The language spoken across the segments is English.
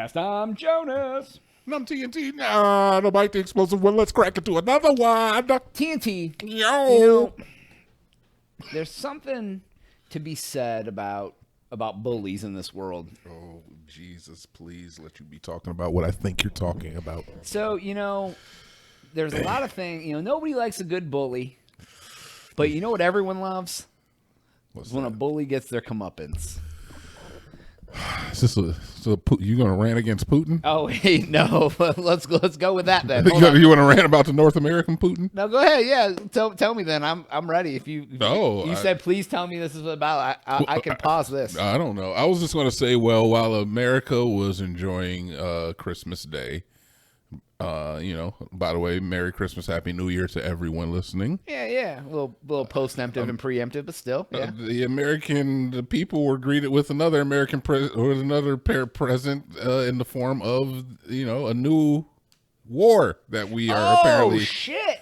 Podcast. I'm Jonas. And I'm TNT. Nah, the Mike the Explosive one. Let's crack into another one. TNT. Yo. You know, there's something to be said about bullies in this world. Oh, Jesus, please let you be talking about what I think you're talking about. So, there's a lot of things. Nobody likes a good bully. But you know what everyone loves? What's When a that? bully gets their comeuppance. Is this you going to rant against Putin? Oh, wait, no. Let's go with that then. Hold on. You want to rant about the North American Putin? No, go ahead. Yeah, tell me then. I'm ready. If you said please tell me this is about, I can pause this. I don't know. I was just going to say, well, while America was enjoying Christmas Day, by the way, Merry Christmas, Happy New Year to everyone listening. Yeah. A little post-emptive and preemptive, but still, yeah. The people were greeted with another American present in the form of, a new war that we are apparently. Oh shit!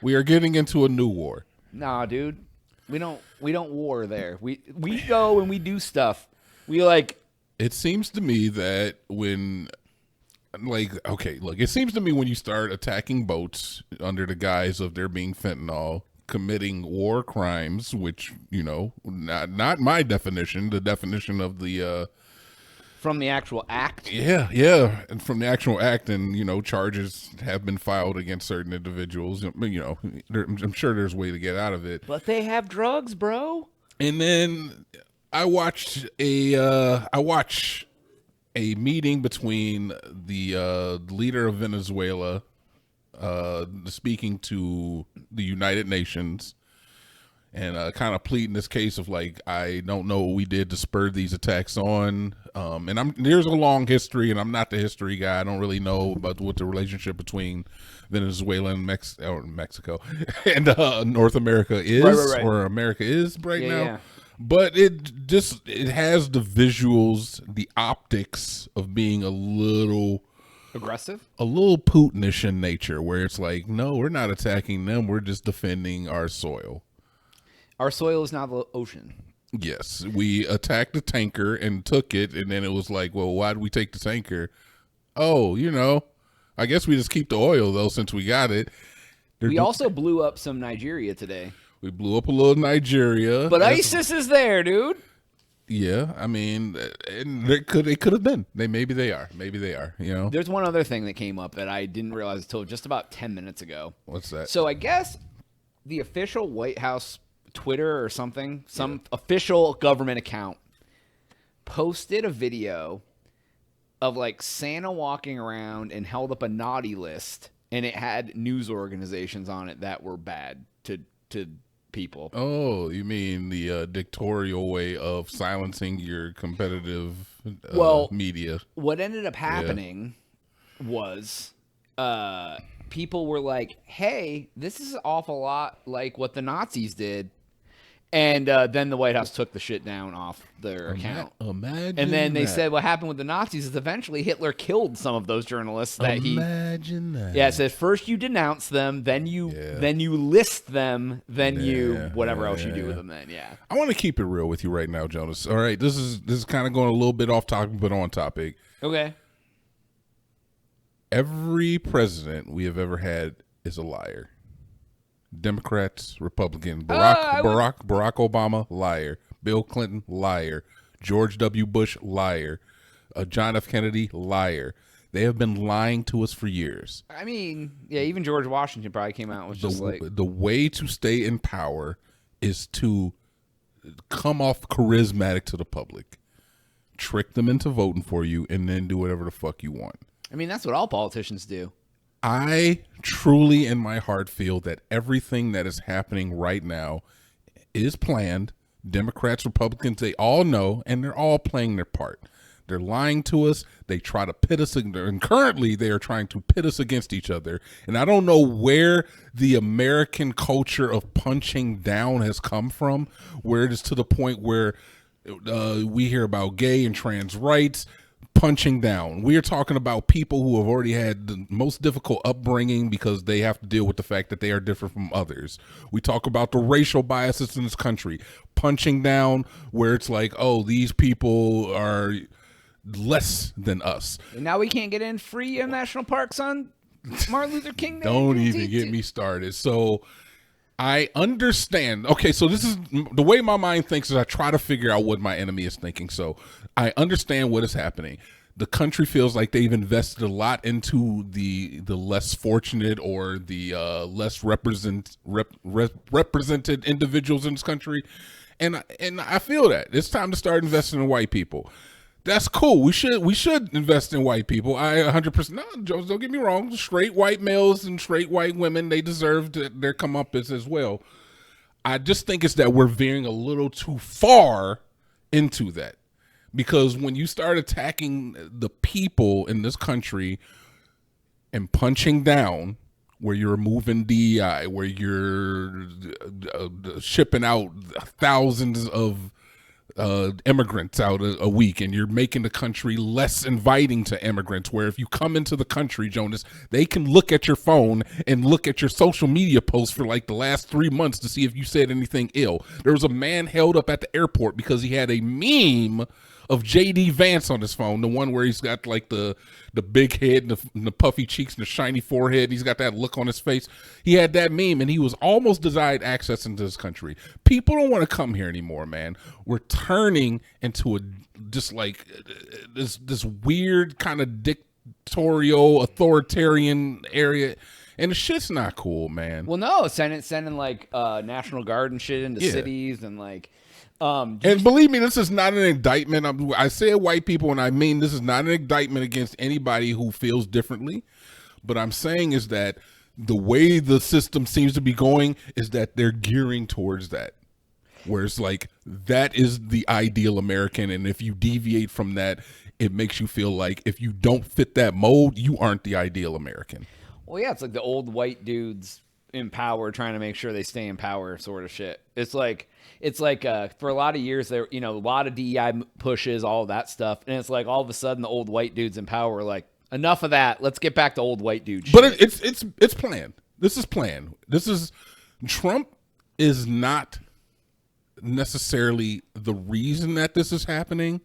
We are getting into a new war. Nah, dude, we don't war there. We go and we do stuff. We like. It seems to me that when. It seems to me when you start attacking boats under the guise of there being fentanyl, committing war crimes, which, not my definition, the definition of the... From the actual act? Yeah, and from the actual act, and, charges have been filed against certain individuals. I'm sure there's a way to get out of it. But they have drugs, bro. And then I watch a meeting between the leader of Venezuela speaking to the United Nations and kind of pleading this case of I don't know what we did to spur these attacks on. And there's a long history, and I'm not the history guy. I don't really know about what the relationship between Venezuela and Mexico and North America is, right. or America is right now. Yeah. But it has the visuals, the optics of being a little Aggressive? a little Putinish in nature, where it's like, no, we're not attacking them. We're just defending our soil. Our soil is now the ocean. Yes, we attacked the tanker and took it, and then it was like, well, why did we take the tanker? Oh, I guess we just keep the oil, though, since we got it. We also blew up some Nigeria today. We blew up a little Nigeria. But ISIS is there, dude. Yeah, I mean, it could have been. Maybe they are. There's one other thing that came up that I didn't realize until just about 10 minutes ago. What's that? So I guess the official White House Twitter or something, some official government account, posted a video of Santa walking around and held up a naughty list, and it had news organizations on it that were bad to people. Oh, you mean the dictatorial way of silencing your competitive media? What ended up happening was people were like, hey, this is an awful lot like what the Nazis did. And then the White House took the shit down off their account. Imagine and then they that. said what happened with the Nazis is eventually Hitler killed some of those journalists Imagine that. Yeah, it says first you denounce them, then you list them, then you whatever else you do with them then, yeah. I want to keep it real with you right now, Jonas. All right, this is kind of going a little bit off topic, but on topic. Okay. Every president we have ever had is a liar. Democrats, Republicans, Barack Obama, liar. Bill Clinton, liar. George W. Bush, liar. John F. Kennedy, liar. They have been lying to us for years. I mean, yeah, even George Washington probably came out and was just the way to stay in power is to come off charismatic to the public, trick them into voting for you, and then do whatever the fuck you want. I mean, that's what all politicians do. I truly in my heart feel that everything that is happening right now is planned. Democrats, Republicans, they all know, and they're all playing their part. They're lying to us. They try to pit us, and currently they are trying to pit us against each other. And I don't know where the American culture of punching down has come from, where it is to the point where we hear about gay and trans rights. Punching down. We are talking about people who have already had the most difficult upbringing because they have to deal with the fact that they are different from others. We talk about the racial biases in this country. Punching down where it's like, oh, these people are less than us. And now we can't get in free national parks on Martin Luther King Day. Don't even get me started. So I understand. Okay, so this is the way my mind thinks is I try to figure out what my enemy is thinking. So I understand what is happening. The country feels like they've invested a lot into the less fortunate or the less represented individuals in this country, and I feel that it's time to start investing in white people. That's cool. We should invest in white people. I 100%. No, Jones, don't get me wrong. Straight white males and straight white women, they deserve their comeuppance as well. I just think it's that we're veering a little too far into that. Because when you start attacking the people in this country and punching down, where you're removing DEI, where you're shipping out thousands of immigrants out a week, and you're making the country less inviting to immigrants, where if you come into the country, Jonas, they can look at your phone and look at your social media posts for like the last 3 months to see if you said anything ill. There was a man held up at the airport because he had a meme of JD Vance on his phone, the one where he's got like the big head and the puffy cheeks and the shiny forehead. He's got that look on his face. He had that meme, and he was almost denied access into this country. People don't want to come here anymore, man. We're turning into this weird kind of dictatorial, authoritarian area. And the shit's not cool, man. Well, no, sending like National Guard and shit into cities and like. And believe me, this is not an indictment. I say white people, and I mean this is not an indictment against anybody who feels differently. But I'm saying is that the way the system seems to be going is that they're gearing towards that. Where it's like, that is the ideal American. And if you deviate from that, it makes you feel like if you don't fit that mold, you aren't the ideal American. Well, yeah, it's like the old white dudes in power trying to make sure they stay in power sort of shit. It's like for a lot of years there, a lot of DEI pushes, all of that stuff, and it's like all of a sudden the old white dudes in power are like, enough of that, let's get back to old white dude shit. But it's planned. This is planned. Trump is not necessarily the reason that this is happening,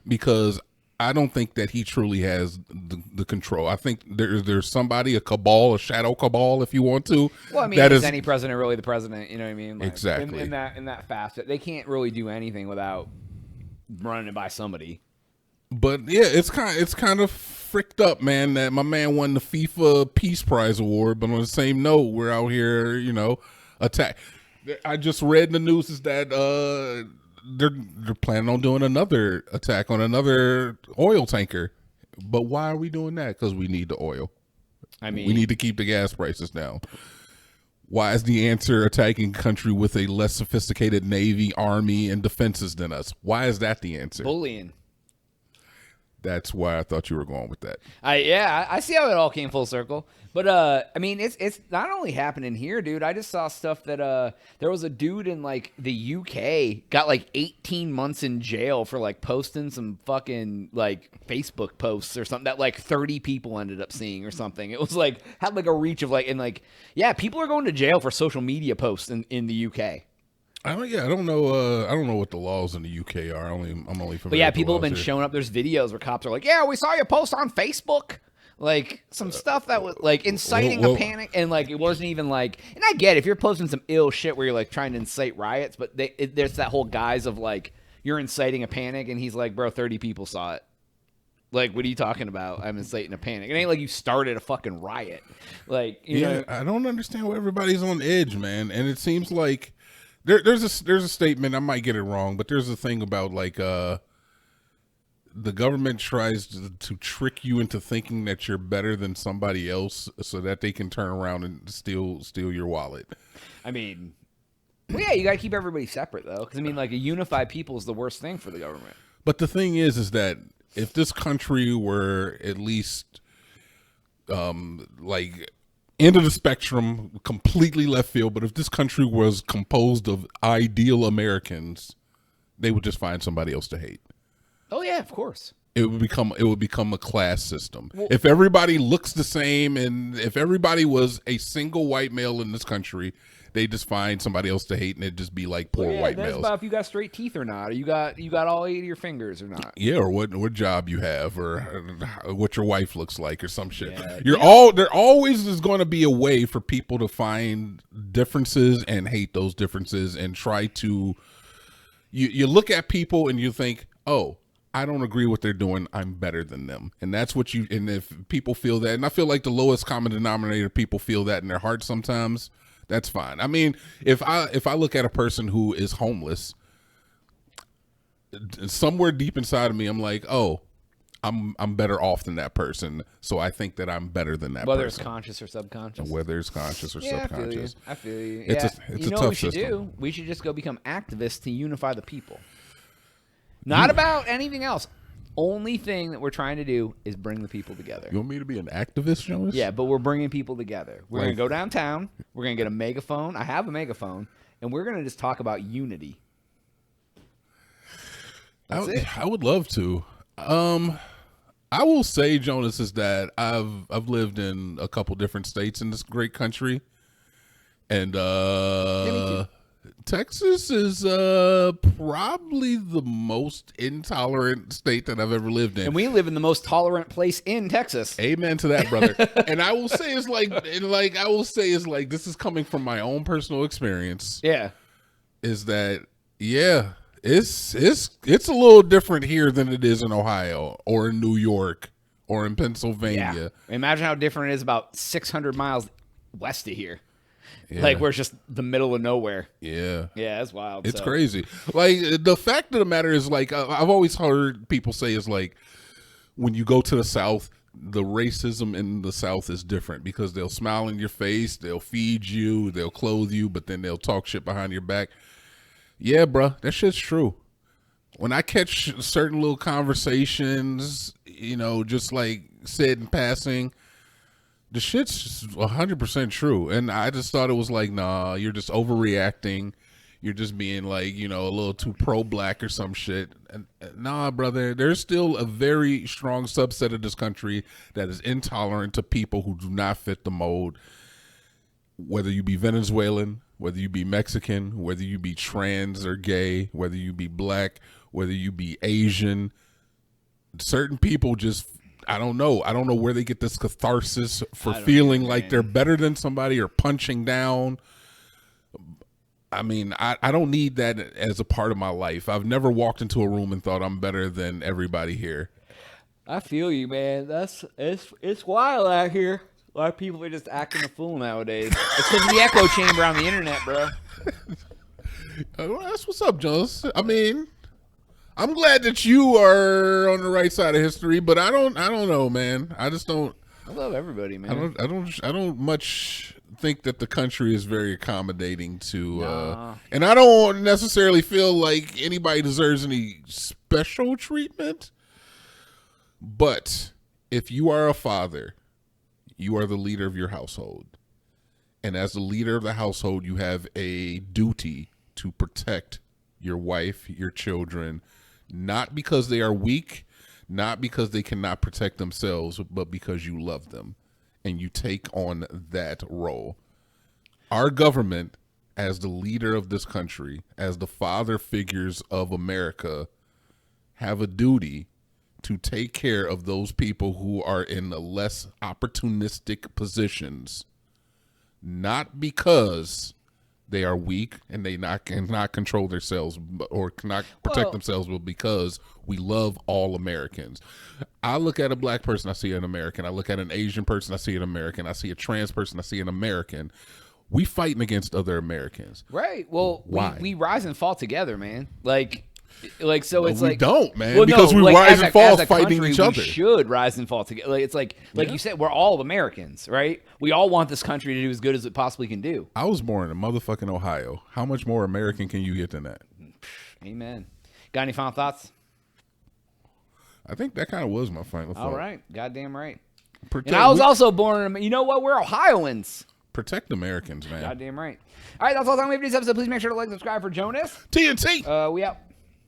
because I don't think that he truly has the control. I think there's somebody, a cabal, a shadow cabal, if you want to. Well, I mean, is any president really the president? You know what I mean? Like, exactly. In that facet, they can't really do anything without running it by somebody. But yeah, it's kind of fricked up, man. That my man won the FIFA Peace Prize award, but on the same note, we're out here, attack. I just read in the news is that they're planning on doing another attack on another oil tanker. But why are we doing that? Because we need the oil. I mean, we need to keep the gas prices down. Why is the answer attacking a country with a less sophisticated Navy, Army, and defenses than us? Why is that the answer? Bullying. That's why I thought you were going with that. I see how it all came full circle. But I mean, it's not only happening here, dude. I just saw stuff that there was a dude in like the UK got like 18 months in jail for like posting some fucking like Facebook posts or something that like 30 people ended up seeing or something. It was like had like a reach of like, and like, yeah, people are going to jail for social media posts in the UK. I don't know what the laws in the UK are. I'm only familiar. But yeah, people have been showing up. There's videos where cops are like, "Yeah, we saw you post on Facebook." Like some stuff that was like inciting a panic, and like it wasn't even like. And I get if you're posting some ill shit where you're like trying to incite riots, but there's that whole guise of like you're inciting a panic, and he's like, "Bro, 30 people saw it." Like, what are you talking about? I'm inciting a panic. It ain't like you started a fucking riot. Like, you know? I don't understand why everybody's on edge, man. And it seems like. There's a statement, I might get it wrong, but there's a thing about like the government tries to trick you into thinking that you're better than somebody else so that they can turn around and steal your wallet. I mean, well, yeah, you got to keep everybody separate though, because I mean, like a unified people is the worst thing for the government. But the thing is that if this country were at least like end of the spectrum, completely left field, but if this country was composed of ideal Americans, they would just find somebody else to hate. Oh yeah, of course. it would become a class system. If everybody looks the same, and if everybody was a single white male in this country, they just find somebody else to hate, and it'd just be like poor white that's males. about if you got straight teeth or not, or you got all 8 of your fingers or not. Yeah, or what job you have, or what your wife looks like, or some shit. Yeah. There always is going to be a way for people to find differences and hate those differences, and try to. You look at people and you think, oh, I don't agree with what they're doing, I'm better than them. And that's what and if people feel that, and I feel like the lowest common denominator, people feel that in their heart sometimes, that's fine. I mean, if I look at a person who is homeless, somewhere deep inside of me, I'm like, oh, I'm better off than that person. So I think that I'm better than that Whether person. it's conscious or subconscious. Whether it's conscious or subconscious. I feel you. It's you a know tough what we should system. do? We should just go become activists to unify the people. Not about anything else. Only thing that we're trying to do is bring the people together. You want me to be an activist, Jonas? Yeah, but we're bringing people together. We're Like- going to go downtown. We're going to get a megaphone. I have a megaphone. And we're going to just talk about unity. That's it. I would love to. I will say, Jonas, is that I've lived in a couple different states in this great country, and me too. Texas is probably the most intolerant state that I've ever lived in. And we live in the most tolerant place in Texas. Amen to that, brother. And I will say it's like this is coming from my own personal experience. Yeah. Is that it's a little different here than it is in Ohio or in New York or in Pennsylvania. Yeah. Imagine how different it is about 600 miles west of here. Yeah. Like we're just the middle of nowhere. Yeah. Yeah, that's wild. It's crazy. Like the fact of the matter is, like, I've always heard people say is like, when you go to the South, the racism in the South is different because they'll smile in your face, they'll feed you, they'll clothe you, but then they'll talk shit behind your back. Yeah, bruh, that shit's true. When I catch certain little conversations, just like said in passing, the shit's 100% true. And I just thought it was like, nah, you're just overreacting. You're just being like, a little too pro-black or some shit. And nah, brother, there's still a very strong subset of this country that is intolerant to people who do not fit the mold. Whether you be Venezuelan, whether you be Mexican, whether you be trans or gay, whether you be black, whether you be Asian, certain people just, I don't know where they get this catharsis for feeling like they're better than somebody or punching down. I mean, I don't need that as a part of my life. I've never walked into a room and thought I'm better than everybody here. I feel you, man. It's wild out here. A lot of people are just acting a fool nowadays. It's because of the echo chamber on the internet, bro. Well, that's what's up, Jones. I mean, I'm glad that you are on the right side of history, but I don't know, man. I just don't. I love everybody, man. I don't much think that the country is very accommodating to, and I don't necessarily feel like anybody deserves any special treatment. But if you are a father, you are the leader of your household. And as the leader of the household, you have a duty to protect your wife, your children, not because they are weak, not because they cannot protect themselves, but because you love them and you take on that role. Our government, as the leader of this country, as the father figures of America, have a duty to take care of those people who are in the less opportunistic positions, not because they are weak and they cannot control themselves or cannot protect themselves, but because we love all Americans. I look at a black person, I see an American. I look at an Asian person, I see an American. I see a trans person, I see an American. We fighting against other Americans. Right. Well, why? We rise and fall together, man. So it's we like don't, man, well, because no, we like, rise and fall as a fighting country, each other. We should rise and fall together. It's like you said, we're all Americans, right? We all want this country to do as good as it possibly can do. I was born in motherfucking Ohio. How much more American can you get than that? Amen. Got any final thoughts? I think that kind of was my final thought. All right. Goddamn right. Protect, And I was also born in, you know what? We're Ohioans. protect Americans, man. Goddamn right. All right. That's all the time we have for this episode. Please make sure to like, subscribe for Jonas. TNT. We out.